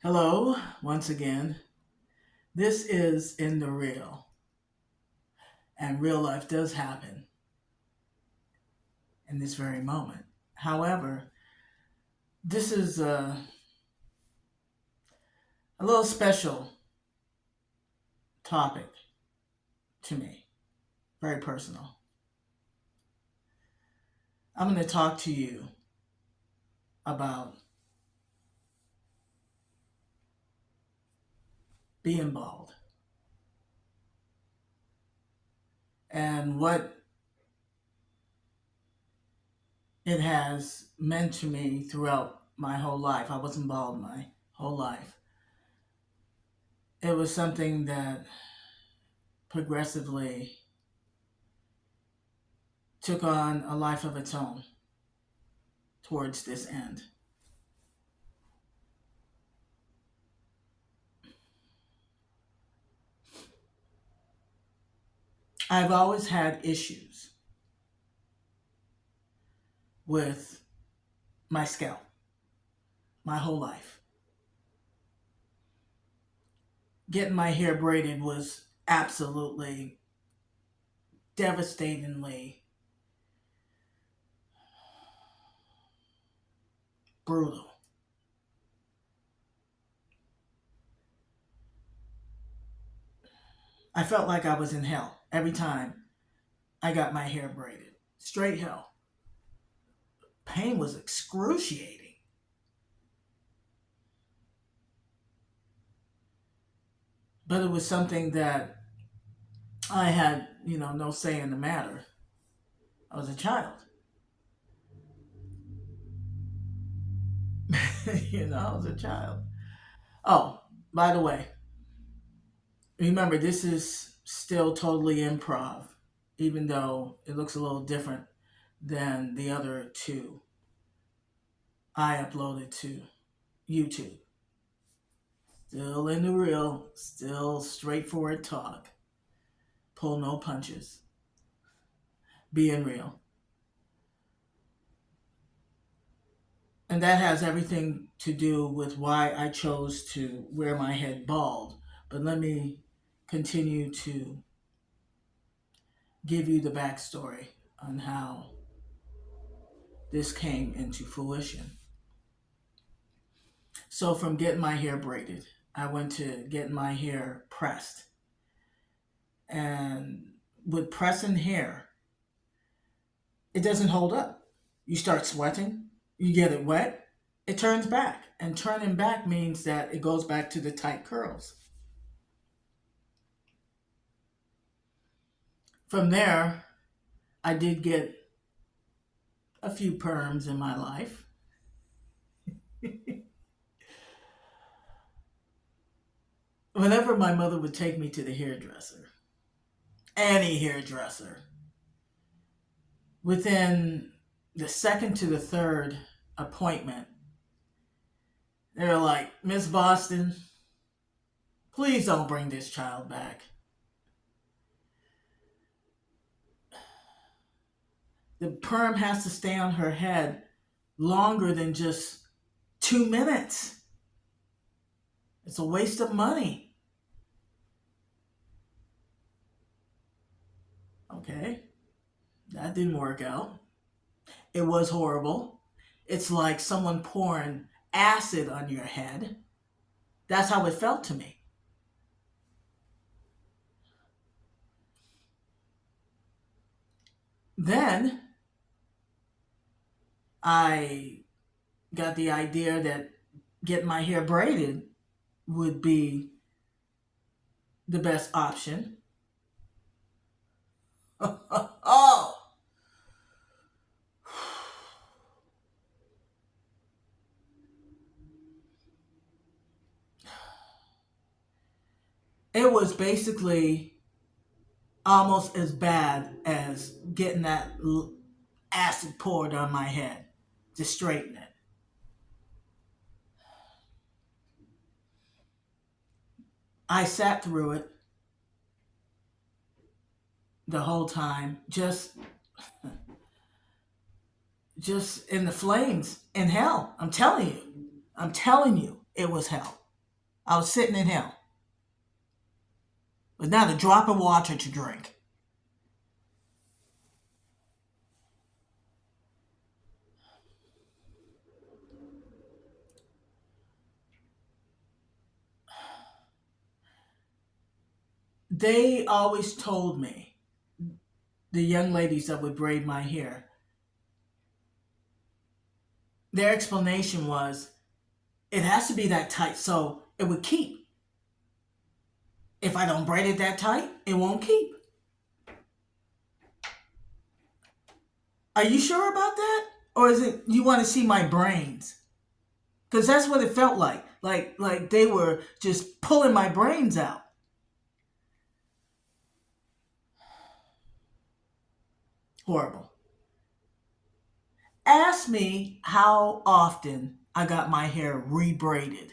Hello, once again. This is in the real, and real life does happen in this very moment. However, this is a little special topic to me, very personal. I'm going to talk to you about being bald and what it has meant to me throughout my whole life. I wasn't bald my whole life. It was something that progressively took on a life of its own towards this end. I've always had issues with my scalp my whole life. Getting my hair braided was absolutely devastatingly brutal. I felt like I was in hell every time I got my hair braided. Straight hell. Pain was excruciating. But it was something that I had, no say in the matter. I was a child. I was a child. Oh, by the way, remember, this is still totally improv, even though it looks a little different than the other two I uploaded to YouTube. Still in the real, still straightforward talk. Pull no punches. Being real. And that has everything to do with why I chose to wear my head bald. But let me continue to give you the backstory on how this came into fruition. So, from getting my hair braided, I went to getting my hair pressed. And with pressing hair, it doesn't hold up. You start sweating, you get it wet, it turns back. And turning back means that it goes back to the tight curls. From there, I did get a few perms in my life. Whenever my mother would take me to the hairdresser, any hairdresser, within the second to the third appointment, they were like, "Miss Boston, please don't bring this child back. The perm has to stay on her head longer than just 2 minutes. It's a waste of money." Okay, that didn't work out. It was horrible. It's like someone pouring acid on your head. That's how it felt to me. Then I got the idea that getting my hair braided would be the best option. Oh, it was basically almost as bad as getting that acid poured on my head to straighten it. I sat through it the whole time, just in the flames in hell. I'm telling you, it was hell. I was sitting in hell with not a drop of water to drink. They always told me, the young ladies that would braid my hair, their explanation was it has to be that tight so it would keep. If I don't braid it that tight, it won't keep. Are you sure about that? Or is it you want to see my brains? Because that's what it felt like. Like they were just pulling my brains out. Horrible. Ask me how often I got my hair rebraided.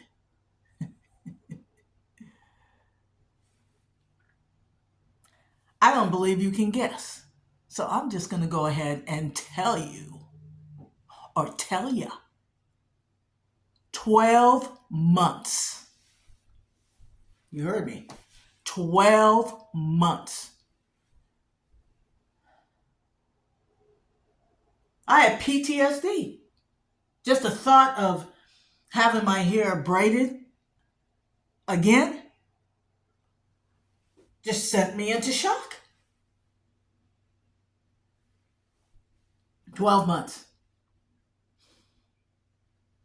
I don't believe you can guess. So I'm just going to go ahead and tell you, or tell ya, 12 months. You heard me. 12 months. I had PTSD. Just the thought of having my hair braided again just sent me into shock. 12 months.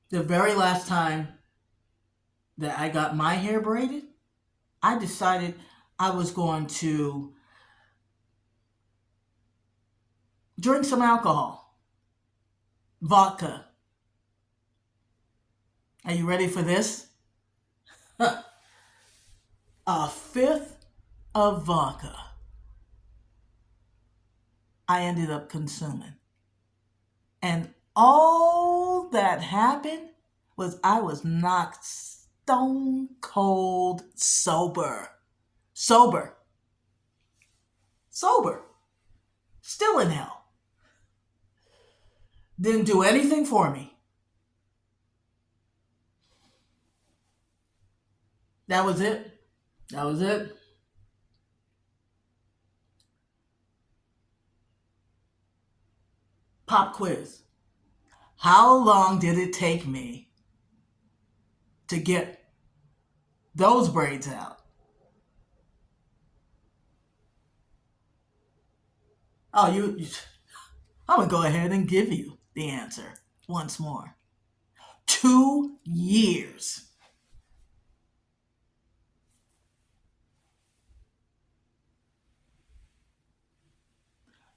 The very last time that I got my hair braided, I decided I was going to drink some alcohol, vodka. Are you ready for this? A fifth of vodka I ended up consuming. And all that happened was I was knocked stone cold sober. Sober. Sober. Still in hell. Didn't do anything for me. That was it. That was it. Pop quiz. How long did it take me to get those braids out? Oh, I'm going to go ahead and give you the answer once more. 2 years.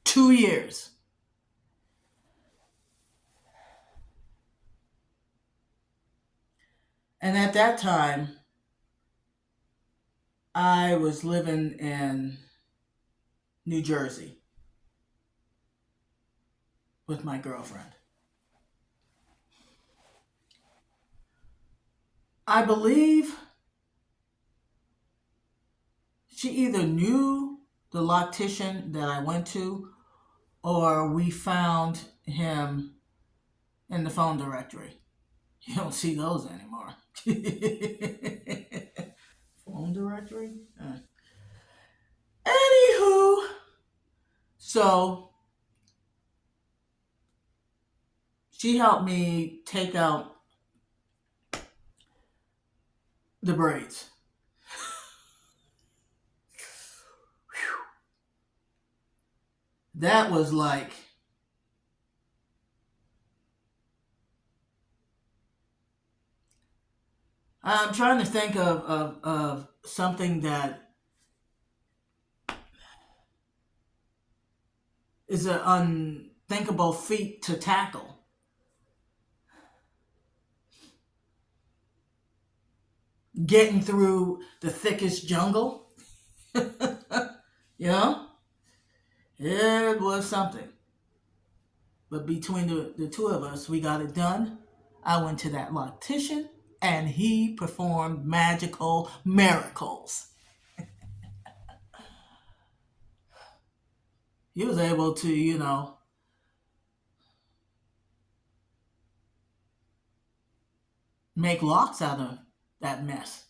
2 years. And at that time, I was living in New Jersey with my girlfriend. I believe she either knew the loctician that I went to or we found him in the phone directory. You don't see those anymore. Phone directory? Anywho, so she helped me take out the braids. That was like, I'm trying to think of something that is an unthinkable feat to tackle. Getting through the thickest jungle, you know, it was something. But between the two of us, we got it done. I went to that loctician and he performed magical miracles. He was able to, make locks out of that mess.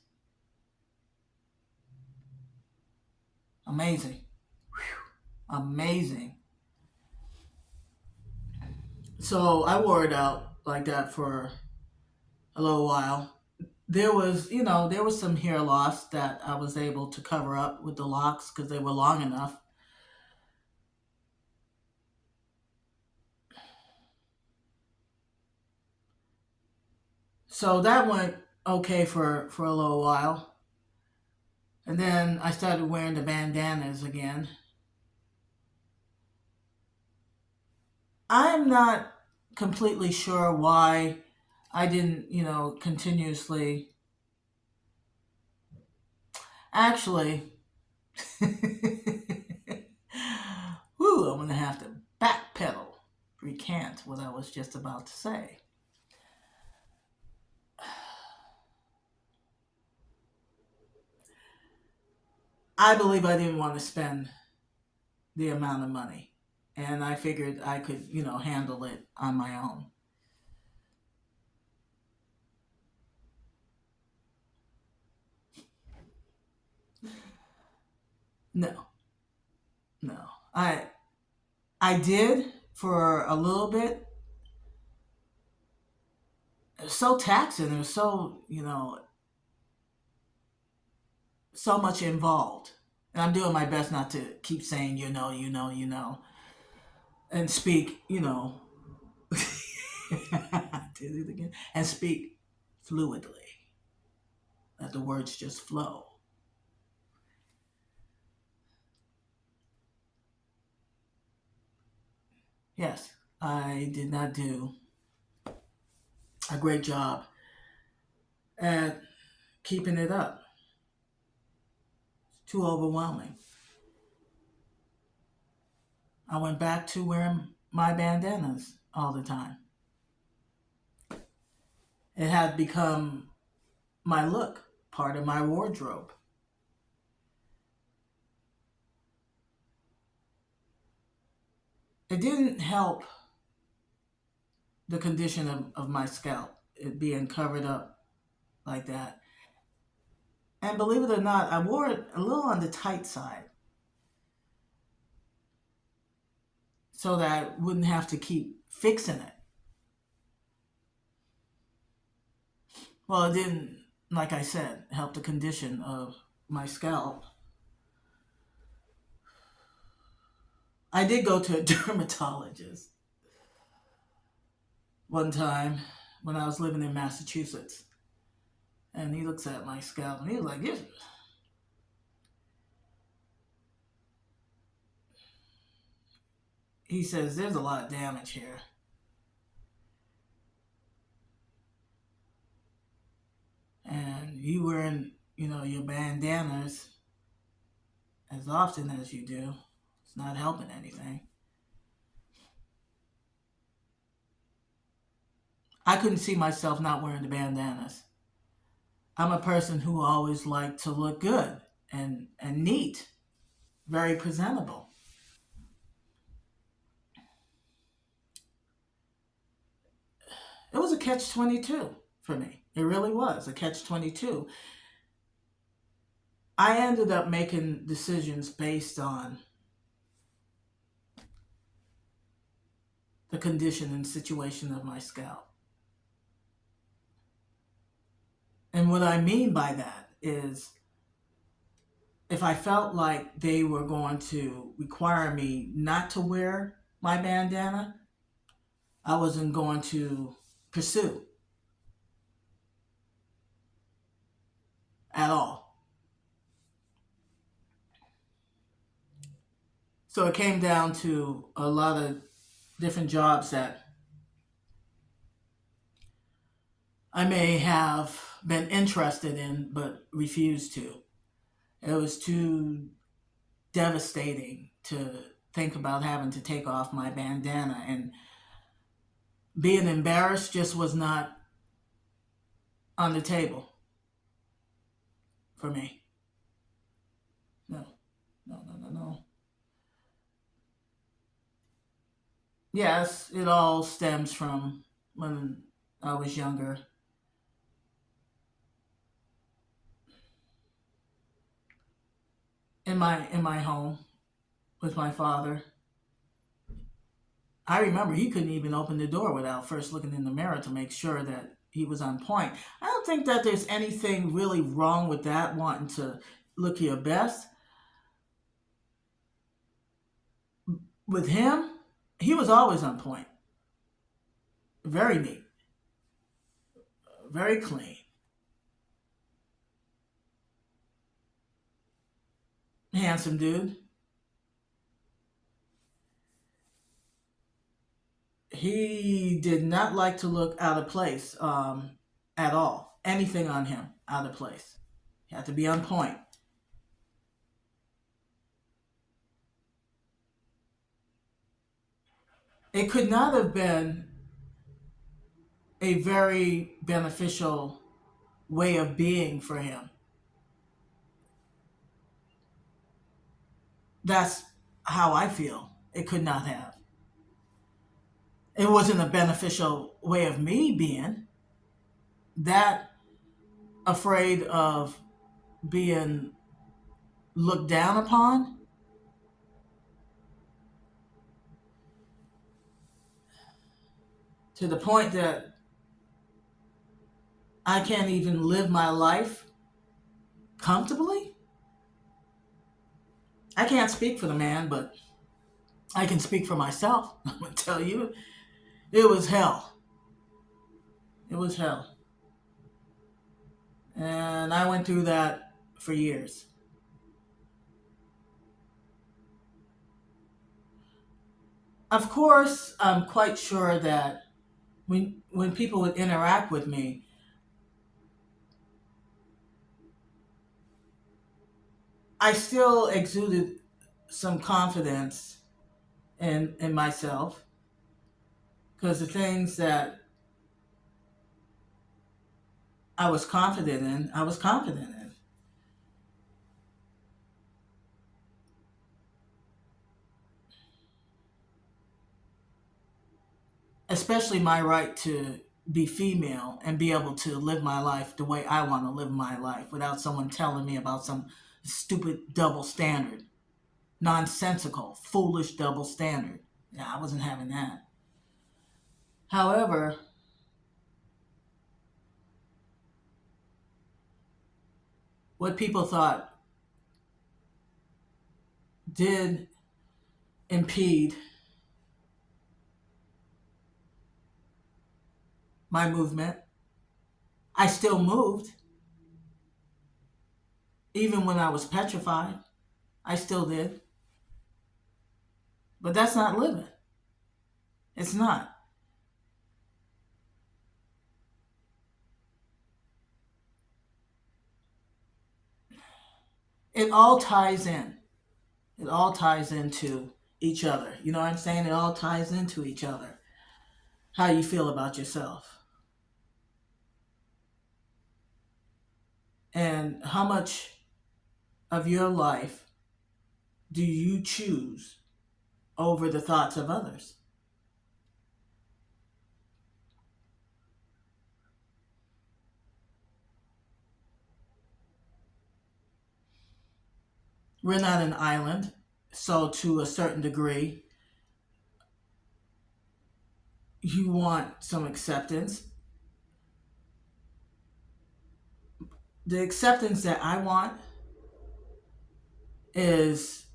Amazing. Amazing. So I wore it out like that for a little while. There was some hair loss that I was able to cover up with the locks because they were long enough. So that went okay for a little while. And then I started wearing the bandanas again. I'm not completely sure why I didn't, continuously. Actually, whoo, I'm going to have to backpedal, recant what I was just about to say. I believe I didn't want to spend the amount of money. And I figured I could, handle it on my own. No, no. I did for a little bit. It was so taxing. It was so, so much involved. And I'm doing my best not to keep saying, and speak, did it again, and speak fluidly, that the words just flow. Yes, I did not do a great job at keeping it up. It's too overwhelming. I went back to wearing my bandanas all the time. It had become my look, part of my wardrobe. It didn't help the condition of my scalp, it being covered up like that. And believe it or not, I wore it a little on the tight side so that I wouldn't have to keep fixing it. Well, it didn't, like I said, help the condition of my scalp. I did go to a dermatologist one time when I was living in Massachusetts. And he looks at my scalp and he was like, yes. He says, there's a lot of damage here. And you wearing, your bandanas as often as you do, it's not helping anything. I couldn't see myself not wearing the bandanas. I'm a person who always liked to look good and neat, very presentable. It was a catch 22 for me. It really was a catch 22. I ended up making decisions based on the condition and situation of my scalp. And what I mean by that is if I felt like they were going to require me not to wear my bandana, I wasn't going to pursue at all. So it came down to a lot of different jobs that I may have been interested in but refused to. It was too devastating to think about having to take off my bandana, and being embarrassed just was not on the table for me. No, no, no, no, no. Yes, it all stems from when I was younger. in my home with my father. I remember he couldn't even open the door without first looking in the mirror to make sure that he was on point. I don't think that there's anything really wrong with that, wanting to look your best. With him, he was always on point. Very neat, very clean, handsome dude. He did not like to look out of place at all. Anything on him out of place. He had to be on point. It could not have been a very beneficial way of being for him. That's how I feel. It could not have. It wasn't a beneficial way of me being that afraid of being looked down upon to the point that I can't even live my life comfortably. I can't speak for the man, but I can speak for myself. I'm going to tell you, it was hell. It was hell. And I went through that for years. Of course, I'm quite sure that when people would interact with me, I still exuded some confidence in myself because the things that I was confident in. Especially my right to be female and be able to live my life the way I want to live my life without someone telling me about some stupid double standard, nonsensical, foolish double standard. Yeah, I wasn't having that. However, what people thought did impede my movement. I still moved, even when I was petrified. I still did. But that's not living. It's not. It all ties in. It all ties into each other. You know what I'm saying? It all ties into each other. How you feel about yourself. And how much of your life do you choose over the thoughts of others? We're not an island. So, to a certain degree, you want some acceptance. The acceptance that I want is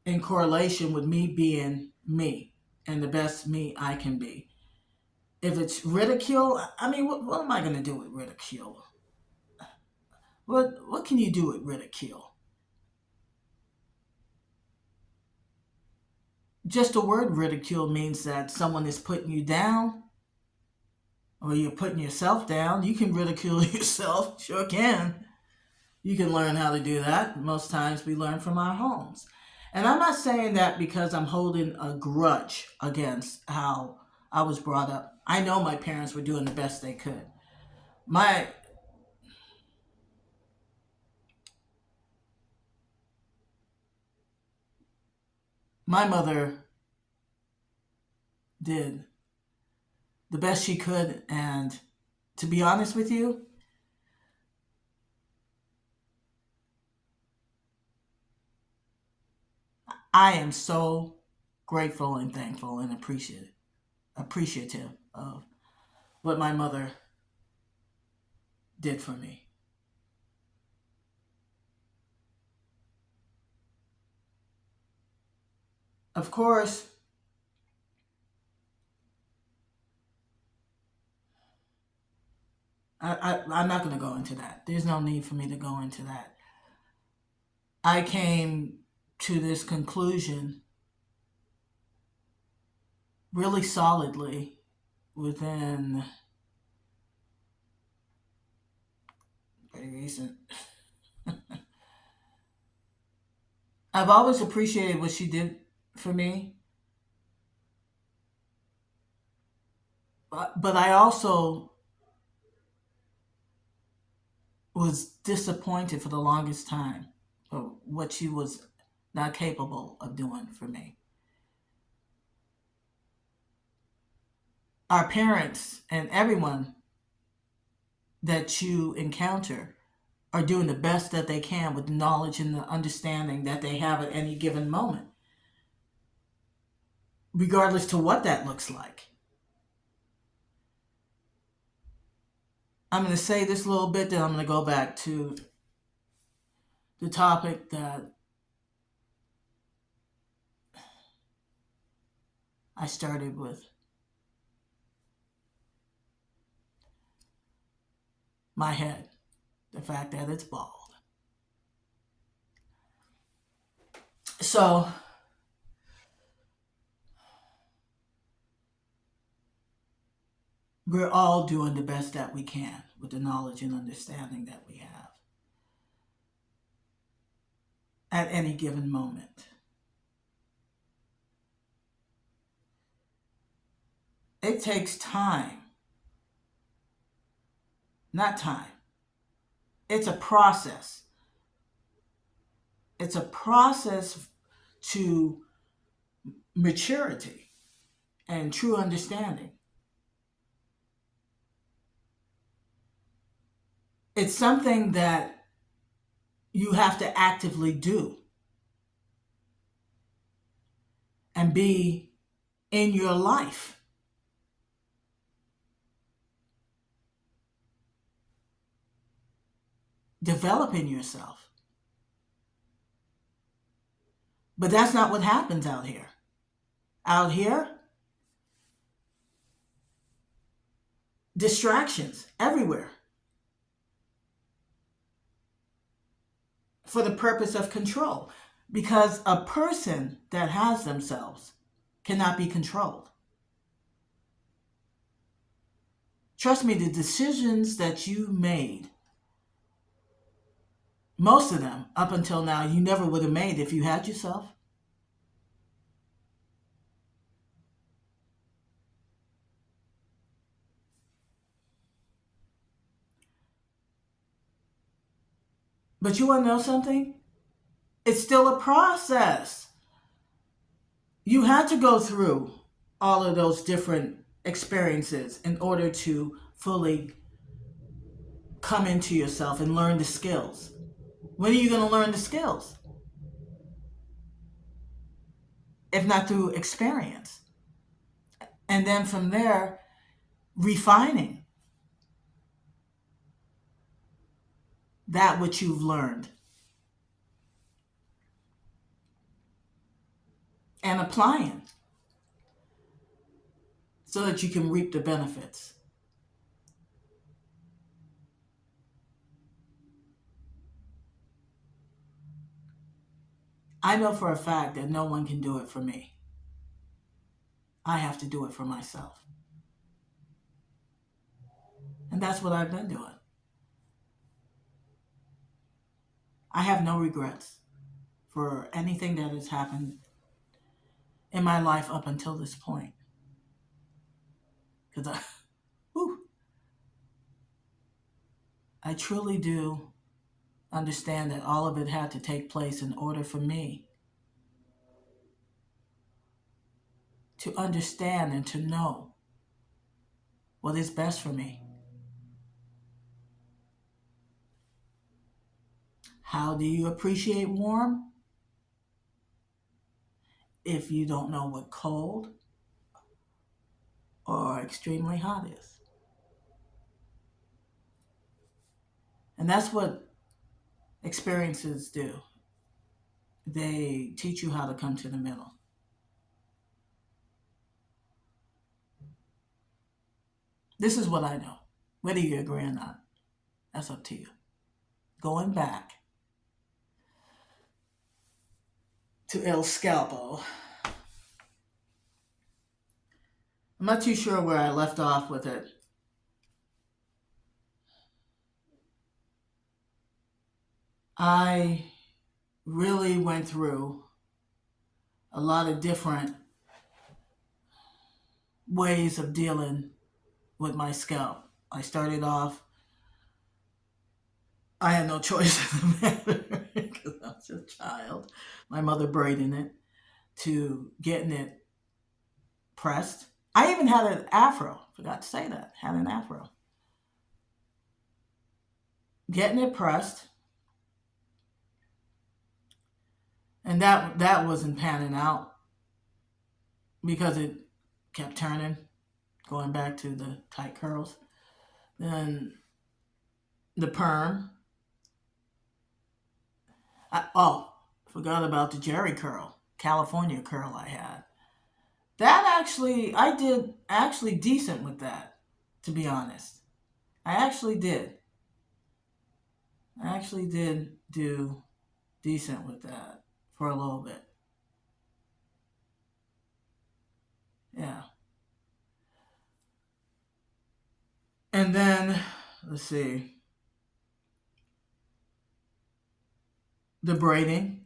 in correlation with me being me and the best me I can be. If it's ridicule, I mean, what am I going to do with ridicule? What can you do with ridicule? Just the word ridicule means that someone is putting you down or you're putting yourself down. You can ridicule yourself, sure can. You can learn how to do that. Most times we learn from our homes. And I'm not saying that because I'm holding a grudge against how I was brought up. I know my parents were doing the best they could. My my mother did the best she could, and to be honest with you, I am so grateful and thankful and appreciative of what my mother did for me. Of course, I'm not going to go into that. There's no need for me to go into that. I came to this conclusion really solidly within very recent. I've always appreciated what she did for me, but I also was disappointed for the longest time for what she was not capable of doing for me. Our parents and everyone that you encounter are doing the best that they can with the knowledge and the understanding that they have at any given moment, regardless to what that looks like. I'm going to say this a little bit, then I'm going to go back to the topic that I started with. My head, the fact that it's bald. So, we're all doing the best that we can with the knowledge and understanding that we have at any given moment. It takes time, not time. It's a process. It's a process to maturity and true understanding. It's something that you have to actively do and be in your life. Developing yourself. But that's not what happens out here. Out here, distractions everywhere for the purpose of control. Because a person that has themselves cannot be controlled. Trust me, the decisions that you made, most of them up until now, you never would have made if you had yourself. But you want to know something? It's still a process. You had to go through all of those different experiences in order to fully come into yourself and learn the skills. When are you going to learn the skills? If not through experience. And then from there, refining that which you've learned and applying so that you can reap the benefits. I know for a fact that no one can do it for me. I have to do it for myself. And that's what I've been doing. I have no regrets for anything that has happened in my life up until this point. Because I truly do understand that all of it had to take place in order for me to understand and to know what is best for me. How do you appreciate warm? if you don't know what cold or extremely hot is. And that's what experiences do. They teach you how to come to the middle. This is what I know. Whether you agree or not, that's up to you. Going back to El Scalpo, I'm not too sure where I left off with it. I really went through a lot of different ways of dealing with my scalp. I started off, I had no choice in the matter because I was a child. My mother braiding it to getting it pressed. I even had an afro. Forgot to say that. Had an afro. Getting it pressed, and that wasn't panning out because it kept turning, going back to the tight curls. Then the perm. Forgot about the Jerry curl, California curl I had. That actually, I did actually decent with that, to be honest. I actually did. I actually did do decent with that for a little bit. Yeah. And then, let's see, the braiding,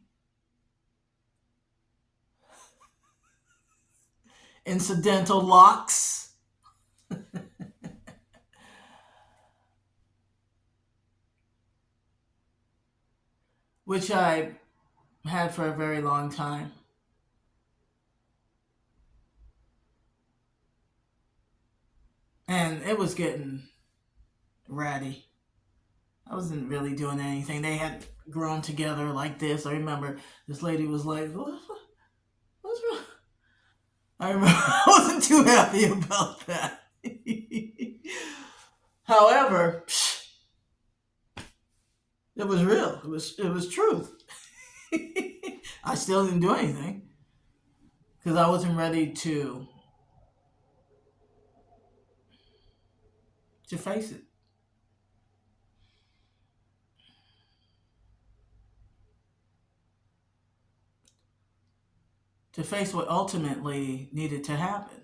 incidental locks, which I had for a very long time. And it was getting ratty. I wasn't really doing anything. They had grown together like this. I remember this lady was like, what's wrong? I remember I wasn't too happy about that. However, it was real. It was truth. I still didn't do anything because I wasn't ready to face it. To face what ultimately needed to happen.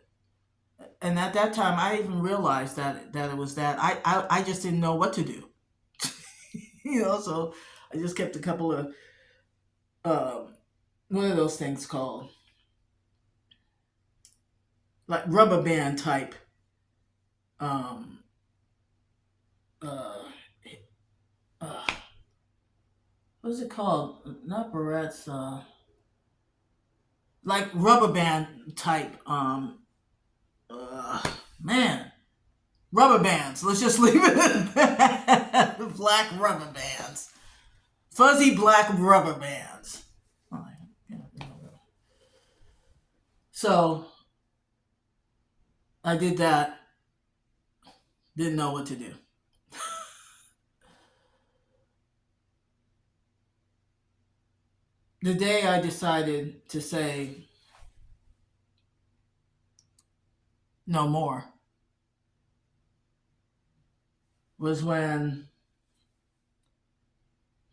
And at that time, I even realized that it was that. I just didn't know what to do. So I just kept a couple of, what are those things called? Like rubber band type, um, uh, uh, what is it called? Not barrettes, like rubber band type, uh, man, rubber bands. Let's just leave it at that. Black rubber bands. Fuzzy black rubber bands. Oh, yeah. So I did that. Didn't know what to do. The day I decided to say no more was when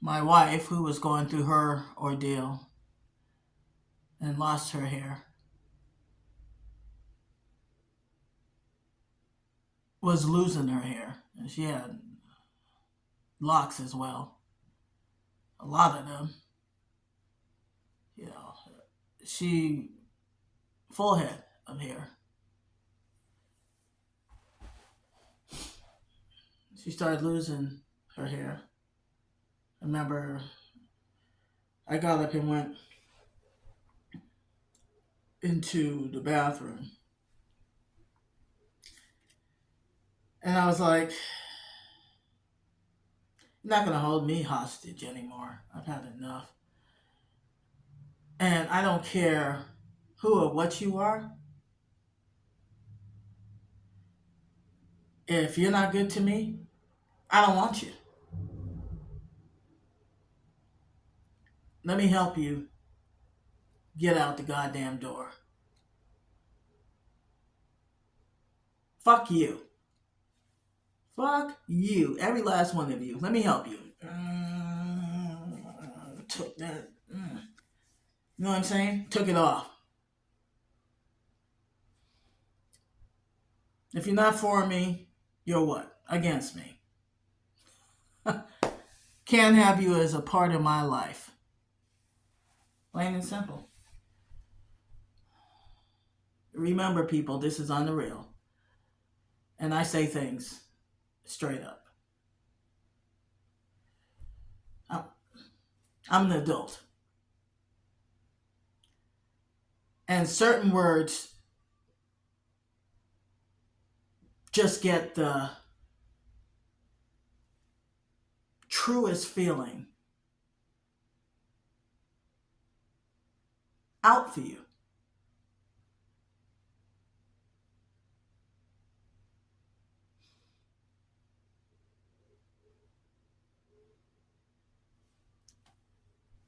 my wife, who was going through her ordeal and lost her hair, was losing her hair. And she had locks as well. A lot of them. You know, she, full head of hair. She started losing her hair. I remember I got up and went into the bathroom. And I was like, you're not going to hold me hostage anymore. I've had enough. And I don't care who or what you are, if you're not good to me, I don't want you. Let me help you get out the goddamn door. Fuck you. Fuck you. Every last one of you. Let me help you. Took that. You know what I'm saying? Took it off. If you're not for me, you're what? Against me. Can't have you as a part of my life. Plain and simple. Remember, people, this is on the real. And I say things straight up. I'm an adult. And certain words just get the truest feeling out for you.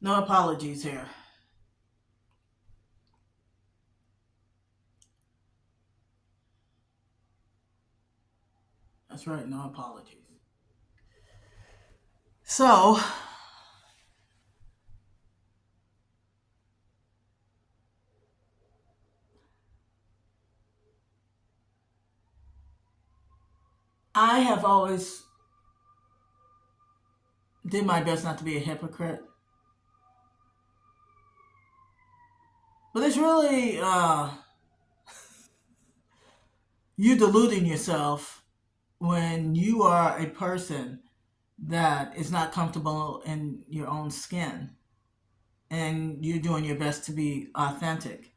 No apologies here. That's right, no apologies. So, I have always did my best not to be a hypocrite. But it's really you deluding yourself when you are a person that is not comfortable in your own skin and you're doing your best to be authentic.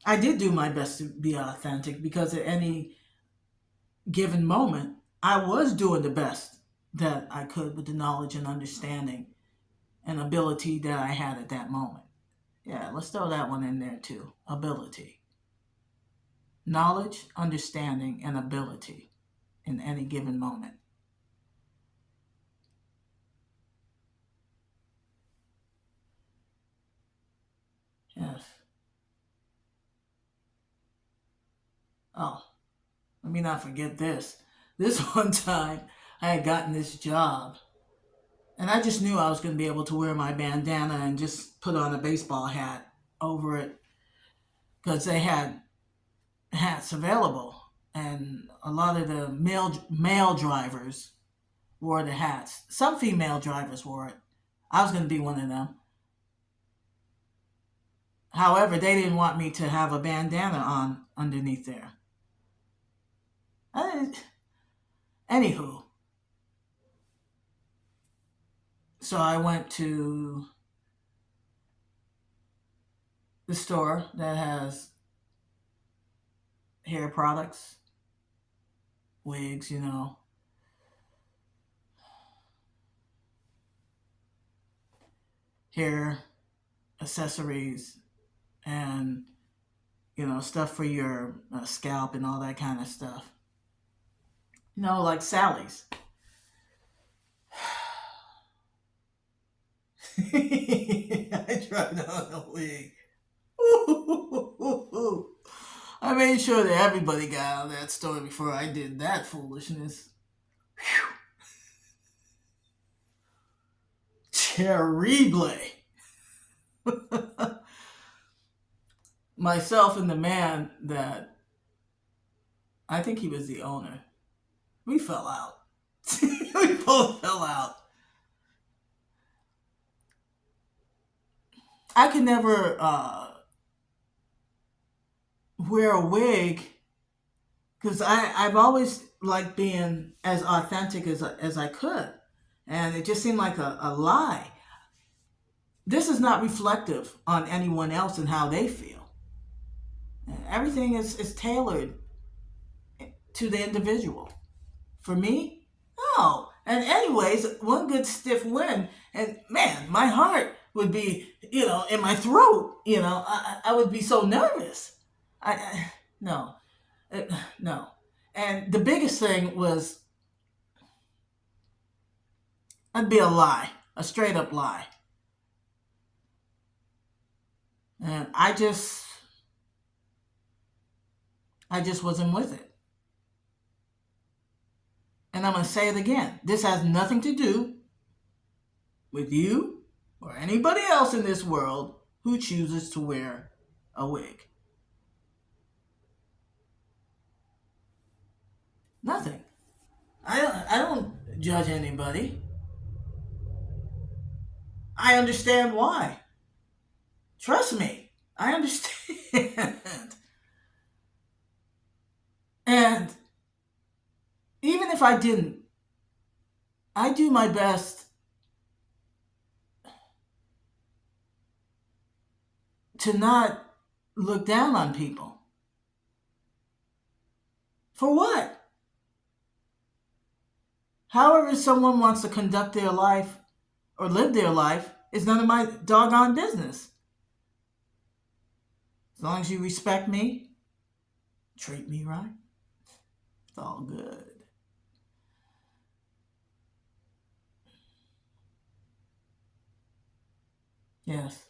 I did do my best to be authentic because at any given moment, I was doing the best that I could with the knowledge and understanding and ability that I had at that moment. Yeah, let's throw that one in there too. Ability. Knowledge, understanding, and ability in any given moment. Yes. Oh, let me not forget this. This one time, I had gotten this job, and I just knew I was going to be able to wear my bandana and just put on a baseball hat over it because they had hats available, and a lot of the male drivers wore the hats. Some female drivers wore it. I was going to be one of them. However, they didn't want me to have a bandana on underneath there. Anywho, so I went to the store that has hair products, wigs, hair accessories, and stuff for your scalp and all that kind of stuff. Like Sally's. I tried on a wig. I made sure that everybody got out of that store before I did that foolishness. Terrible. Myself and the man that I think he was the owner, we fell out. We both fell out. I could never wear a wig because I've always liked being as authentic as I could. And it just seemed like a lie. This is not reflective on anyone else and how they feel. Everything is tailored to the individual. For me, no. And anyways, one good stiff win, and man, my heart would be, in my throat. I would be so nervous. No, no. And the biggest thing was, I'd be a lie, a straight up lie. And I just wasn't with it. And I'm going to say it again. This has nothing to do with you or anybody else in this world who chooses to wear a wig. Nothing. I don't judge anybody. I understand why. Trust me. I understand. And even if I didn't, I do my best to not look down on people. For what? However someone wants to conduct their life or live their life is none of my doggone business. As long as you respect me, treat me right, it's all good. Yes,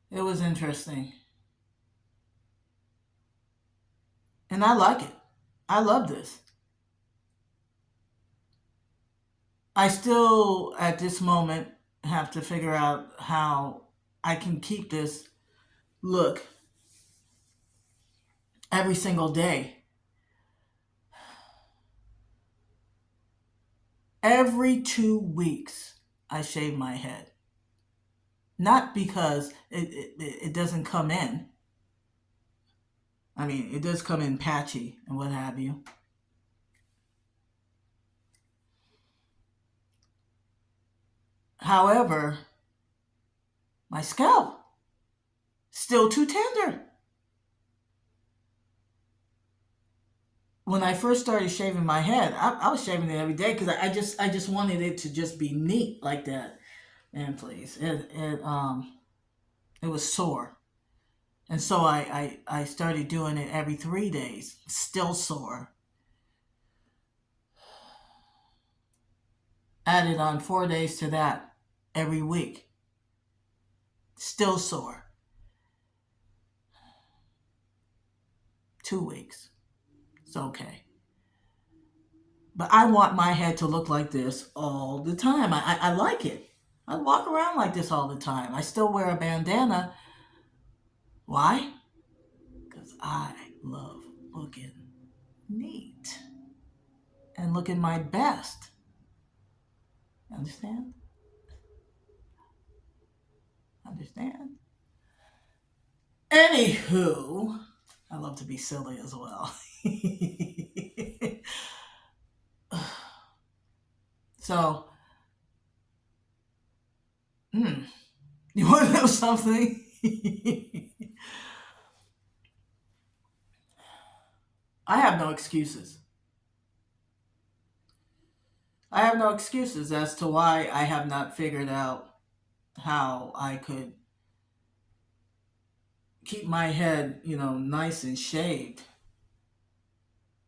it was interesting. And I like it. I love this. I still, at this moment, have to figure out how I can keep this look every single day. Every 2 weeks, I shave my head. Not because it doesn't come in. I mean, it does come in patchy and what have you. However, my scalp, still too tender. When I first started shaving my head, I was shaving it every day because I just wanted it to just be neat like that. And please, it was sore, and so I started doing it every 3 days. Still sore. Added on 4 days to that every week. Still sore. 2 weeks. It's okay. But I want my head to look like this all the time. I like it. I walk around like this all the time. I still wear a bandana. Why? Because I love looking neat and looking my best. Understand? Understand? Anywho, I love to be silly as well. So, you want to know something? I have no excuses. I have no excuses as to why I have not figured out how I could keep my head, nice and shaved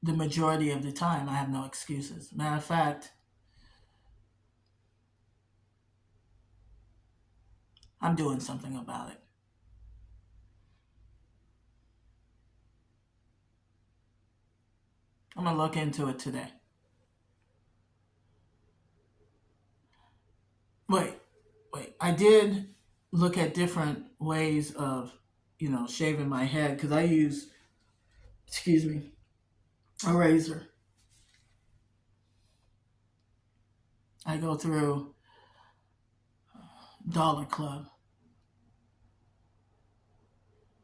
the majority of the time. I have no excuses. Matter of fact, I'm doing something about it. I'm going to look into it today. Wait, wait. I did look at different ways of, shaving my head because I use, excuse me, a razor. I go through Dollar Club,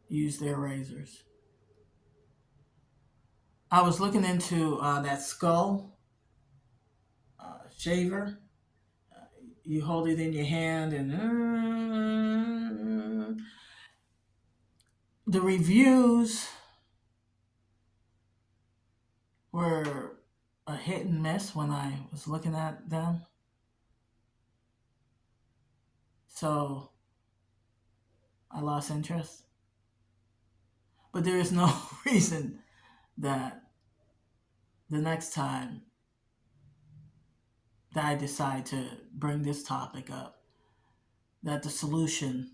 use their razors. I was looking into that skull shaver. You hold it in your hand, and the reviews were a hit and miss when I was looking at them. So I lost interest. But there is no reason that the next time that I decide to bring this topic up, that the solution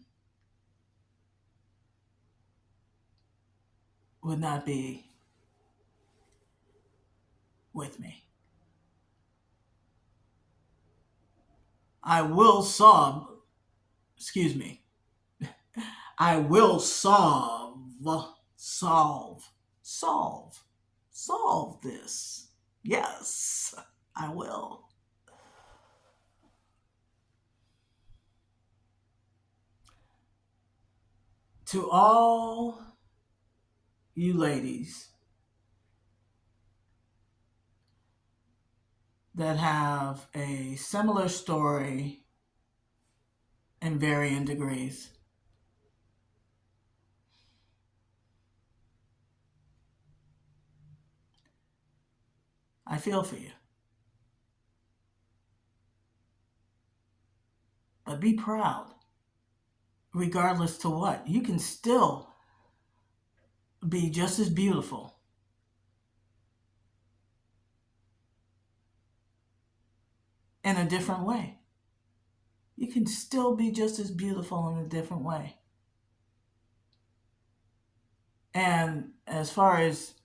would not be with me. I will solve, excuse me, I will solve, solve, solve this. Yes, I will. To all you ladies that have a similar story in varying degrees, I feel for you. But be proud, regardless to what. You can still be just as beautiful in a different way. You can still be just as beautiful in a different way. And as far as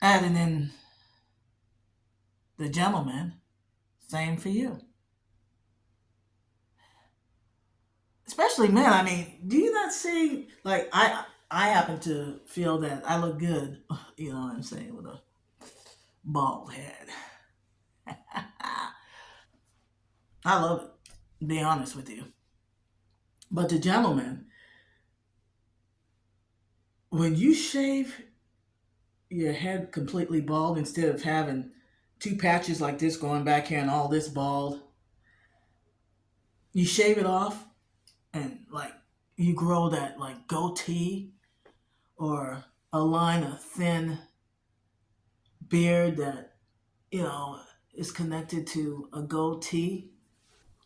adding in the gentleman, same for you. Especially men. I mean, do you not see, like, I happen to feel that I look good, you know what I'm saying, with a bald head. I love it, to be honest with you. But the gentleman, when you shave your head completely bald instead of having two patches like this going back here and all this bald, you shave it off and like you grow that like goatee or a line of thin beard that, you know, is connected to a goatee.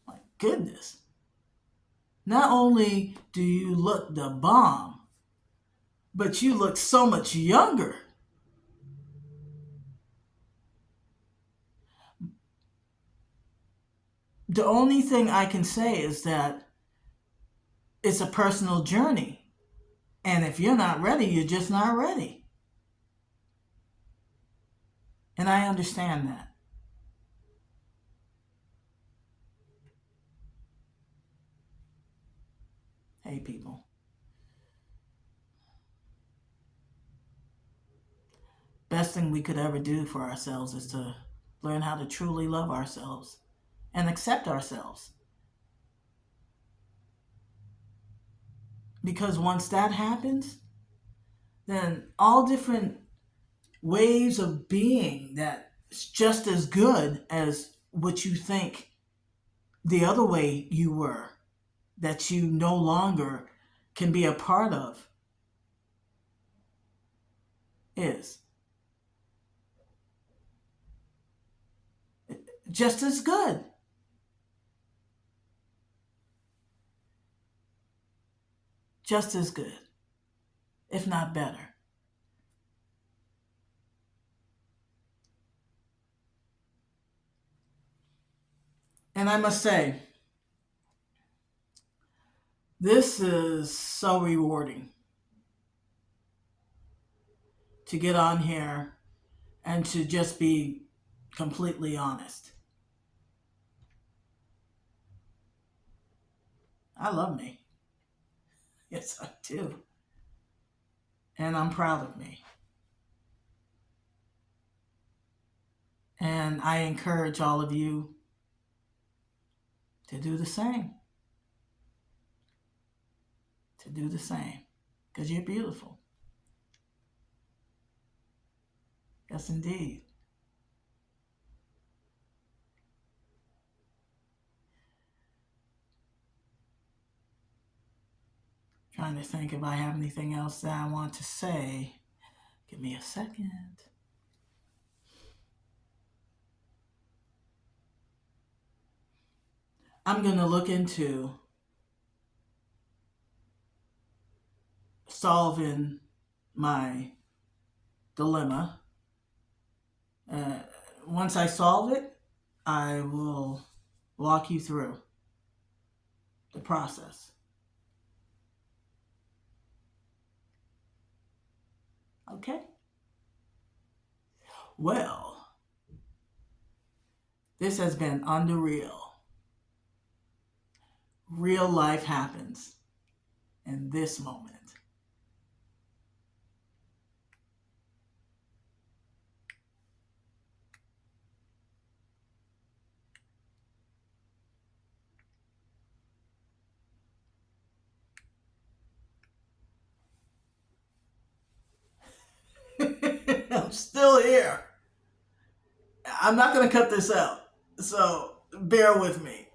My goodness. Not only do you look the bomb, but you look so much younger. The only thing I can say is that it's a personal journey. And if you're not ready, you're just not ready. And I understand that. Hey, people. Best thing we could ever do for ourselves is to learn how to truly love ourselves and accept ourselves. Because once that happens, then all different ways of being that's just as good as what you think the other way you were, that you no longer can be a part of, is just as good. Just as good, if not better. And I must say, this is so rewarding to get on here and to just be completely honest. I love me. Yes, I do. And I'm proud of me. And I encourage all of you to do the same. To do the same. Because you're beautiful. Yes, indeed. Trying to think if I have anything else that I want to say. Give me a second. I'm going to look into solving my dilemma. Uh, Once I solve it, I will walk you through the process. Okay? Well, this has been Underreal. Real life happens in this moment. I'm still here. I'm not going to cut this out, so bear with me.